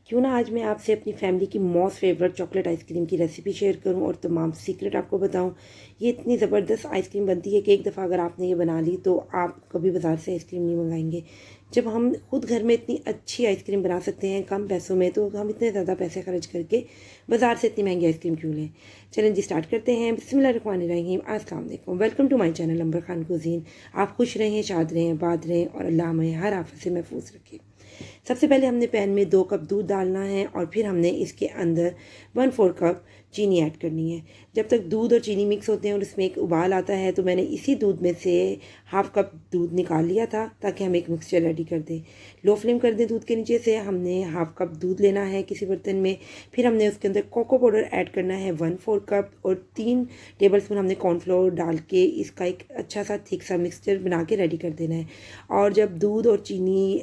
क्यों ना आज मैं आपसे अपनी फैमिली की मोस्ट फेवरेट चॉकलेट आइसक्रीम की रेसिपी शेयर करूं और तमाम सीक्रेट आपको बताऊं। ये इतनी ज़बरदस्त आइसक्रीम बनती है कि एक दफ़ा अगर आपने ये बना ली तो आप कभी बाज़ार से आइसक्रीम नहीं मंगाएंगे। जब हम खुद घर में इतनी अच्छी आइसक्रीम बना सकते हैं कम पैसों में, तो हम इतने ज़्यादा पैसे खर्च करके बाज़ार से इतनी महंगी आइसक्रीम क्यों लें। चलें जी, स्टार्ट करते हैं। बिस्मिल्लाहिर्रहमानिर्रहीम। अस्सलाम वालेकुम, welcome to my channel Ambar Khan cuisine. आप खुश रहें, शाद रहें, आबाद रहें और अल्लाह हमें हर आफत से महफूज रखे। सबसे पहले हमने पैन में 2 कप दूध डालना है और फिर हमने इसके अंदर 1/4 कप चीनी ऐड करनी है। जब तक दूध और चीनी मिक्स होते हैं और उसमें एक उबाल आता है तो मैंने इसी दूध में से हाफ कप दूध निकाल लिया था ताकि हम एक मिक्सचर रेडी कर दें। लो फ्लेम कर दें दूध के नीचे से। हमने हाफ कप दूध लेना है किसी बर्तन में। फिर हमने उसके अंदर कोको पाउडर ऐड करना है 1/4 कप और 3 टेबलस्पून हमने कॉर्नफ्लोर डाल के इसका एक अच्छा सा थिक सा मिक्सचर बना के रेडी कर देना है। और जब दूध और चीनी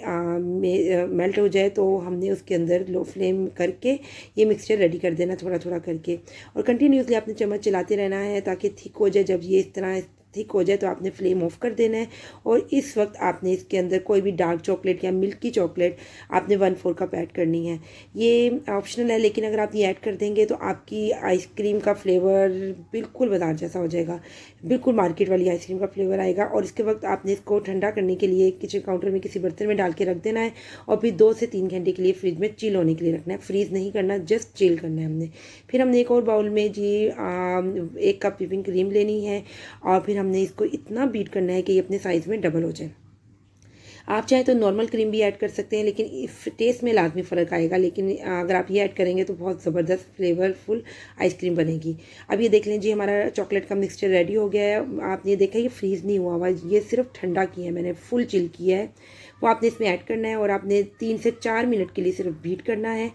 मेल्ट हो जाए तो हमने उसके अंदर लो फ्लेम करके ये मिक्सचर रेडी कर देना थोड़ा थोड़ा करके, और कंटिन्यूसली आपने चम्मच चलाते रहना है ताकि थिक हो जाए। जब ये इस तरह थिक हो जाए तो आपने फ्लेम ऑफ कर देना है। और इस वक्त आपने इसके अंदर कोई भी डार्क चॉकलेट या मिल्की चॉकलेट आपने 1/4 कप ऐड करनी है। ये ऑप्शनल है, लेकिन अगर आप ये ऐड कर देंगे तो आपकी आइसक्रीम का फ्लेवर बिल्कुल बाजार जैसा हो जाएगा, बिल्कुल मार्केट वाली आइसक्रीम का फ्लेवर आएगा। और इसके वक्त आपने इसको ठंडा करने के लिए किचन काउंटर में किसी बर्तन में डाल के रख देना है और फिर 2 से 3 घंटे के लिए फ्रिज में चिल होने के लिए रखना है। फ्रीज़ नहीं करना, जस्ट चिल करना है हमने। फिर हमने एक और बाउल में जी 1 कप व्हिपिंग क्रीम लेनी है और फिर हमने इसको इतना बीट करना है कि ये अपने साइज़ में डबल हो जाए। आप चाहें तो नॉर्मल क्रीम भी ऐड कर सकते हैं, लेकिन टेस्ट में लाजमी फ़र्क आएगा। लेकिन अगर आप ये ऐड करेंगे तो बहुत ज़बरदस्त फ्लेवरफुल आइसक्रीम बनेगी। अब ये देख लें जी, हमारा चॉकलेट का मिक्सचर रेडी हो गया है। आपने देखा ये फ्रीज़ नहीं हुआ हुआ, ये सिर्फ ठंडा किया है मैंने, फुल चिल किया है। वो आपने इसमें ऐड करना है और आपने 3 से 4 मिनट के लिए सिर्फ बीट करना है।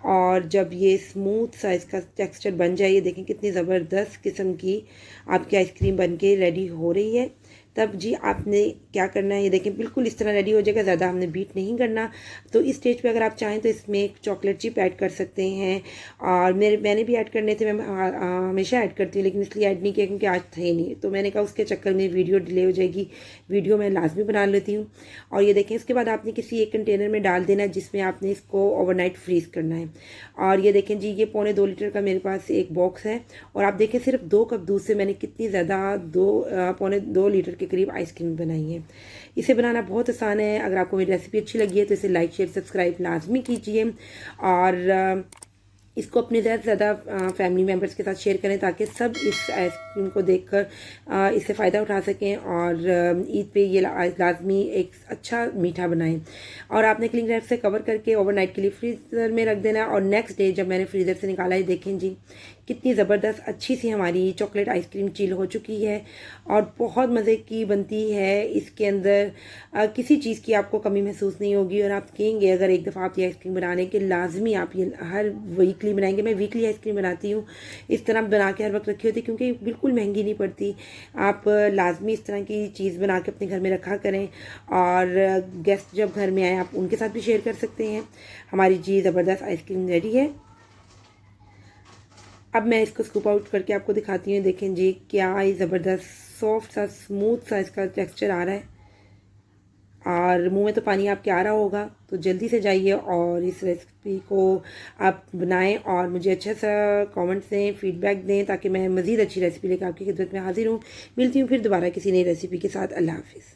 और जब ये स्मूथ सा इसका टेक्सचर बन जाए, ये देखें कितनी ज़बरदस्त किस्म की आपकी आइसक्रीम बन के रेडी हो रही है, तब जी आपने क्या करना है, ये देखें बिल्कुल इस तरह रेडी हो जाएगा। ज़्यादा हमने बीट नहीं करना। तो इस स्टेज पे अगर आप चाहें तो इसमें एक चॉकलेट चिप ऐड कर सकते हैं। और मैंने भी ऐड करने थे, मैं हमेशा ऐड करती हूँ, लेकिन इसलिए ऐड नहीं किया क्योंकि आज थे नहीं, तो मैंने कहा उसके चक्कर में वीडियो डिले हो जाएगी। वीडियो मैं लाजमी बना लेती हूँ। और ये देखें, इसके बाद आपने किसी एक कंटेनर में डाल देना है जिसमें आपने इसको ओवरनाइट फ्रीज़ करना है। और ये देखें जी, ये 1.25 लीटर का मेरे पास एक बॉक्स है और आप देखें सिर्फ 2 कप दूध से मैंने कितनी ज़्यादा 2.25 लीटर के करीब आइसक्रीम बनाई है। इसे बनाना बहुत आसान है। अगर आपको मेरी रेसिपी अच्छी लगी है तो इसे लाइक शेयर सब्सक्राइब लाजमी कीजिए और इसको अपने ज़्यादा से ज़्यादा फैमिली मेम्बर्स के साथ शेयर करें ताकि सब इस आइसक्रीम को देखकर इससे फ़ायदा उठा सकें और ईद पे ये लाजमी एक अच्छा मीठा बनाएं। और आपने क्लिंग रैप से कवर करके ओवरनाइट के लिए फ्रीज़र में रख देना है। और नेक्स्ट डे जब मैंने फ्रीज़र से निकाला, ये देखें जी कितनी ज़बरदस्त अच्छी सी हमारी चॉकलेट आइसक्रीम चिल हो चुकी है और बहुत मज़े की बनती है। इसके अंदर किसी चीज़ की आपको कमी महसूस नहीं होगी और आप कहेंगे अगर एक दफ़ा आप ये आइसक्रीम बनाने के लाजमी आप ये हर वीकली बनाएंगे। मैं वीकली आइसक्रीम बनाती हूँ, इस तरह बना के हर वक्त रखी होती है क्योंकि बिल्कुल महंगी नहीं पड़ती। आप लाजमी इस तरह की चीज़ बना के अपने घर में रखा करें और गेस्ट जब घर में आए आप उनके साथ भी शेयर कर सकते हैं। हमारी जी ज़बरदस्त आइसक्रीम रेडी है। अब मैं इसको स्कूप आउट करके आपको दिखाती हूँ। देखें जी क्या ही ज़बरदस्त सॉफ्ट सा स्मूथ सा इसका टेक्सचर आ रहा है और मुंह में तो पानी आपके आ रहा होगा। तो जल्दी से जाइए और इस रेसिपी को आप बनाएं और मुझे अच्छा सा कमेंट्स दें, फीडबैक दें ताकि मैं मज़ीद अच्छी रेसिपी लेकर आपकी खिदमत में हाजिर हूँ। मिलती हूँ फिर दोबारा किसी नई रेसिपी के साथ। अल्लाह हाफिज़।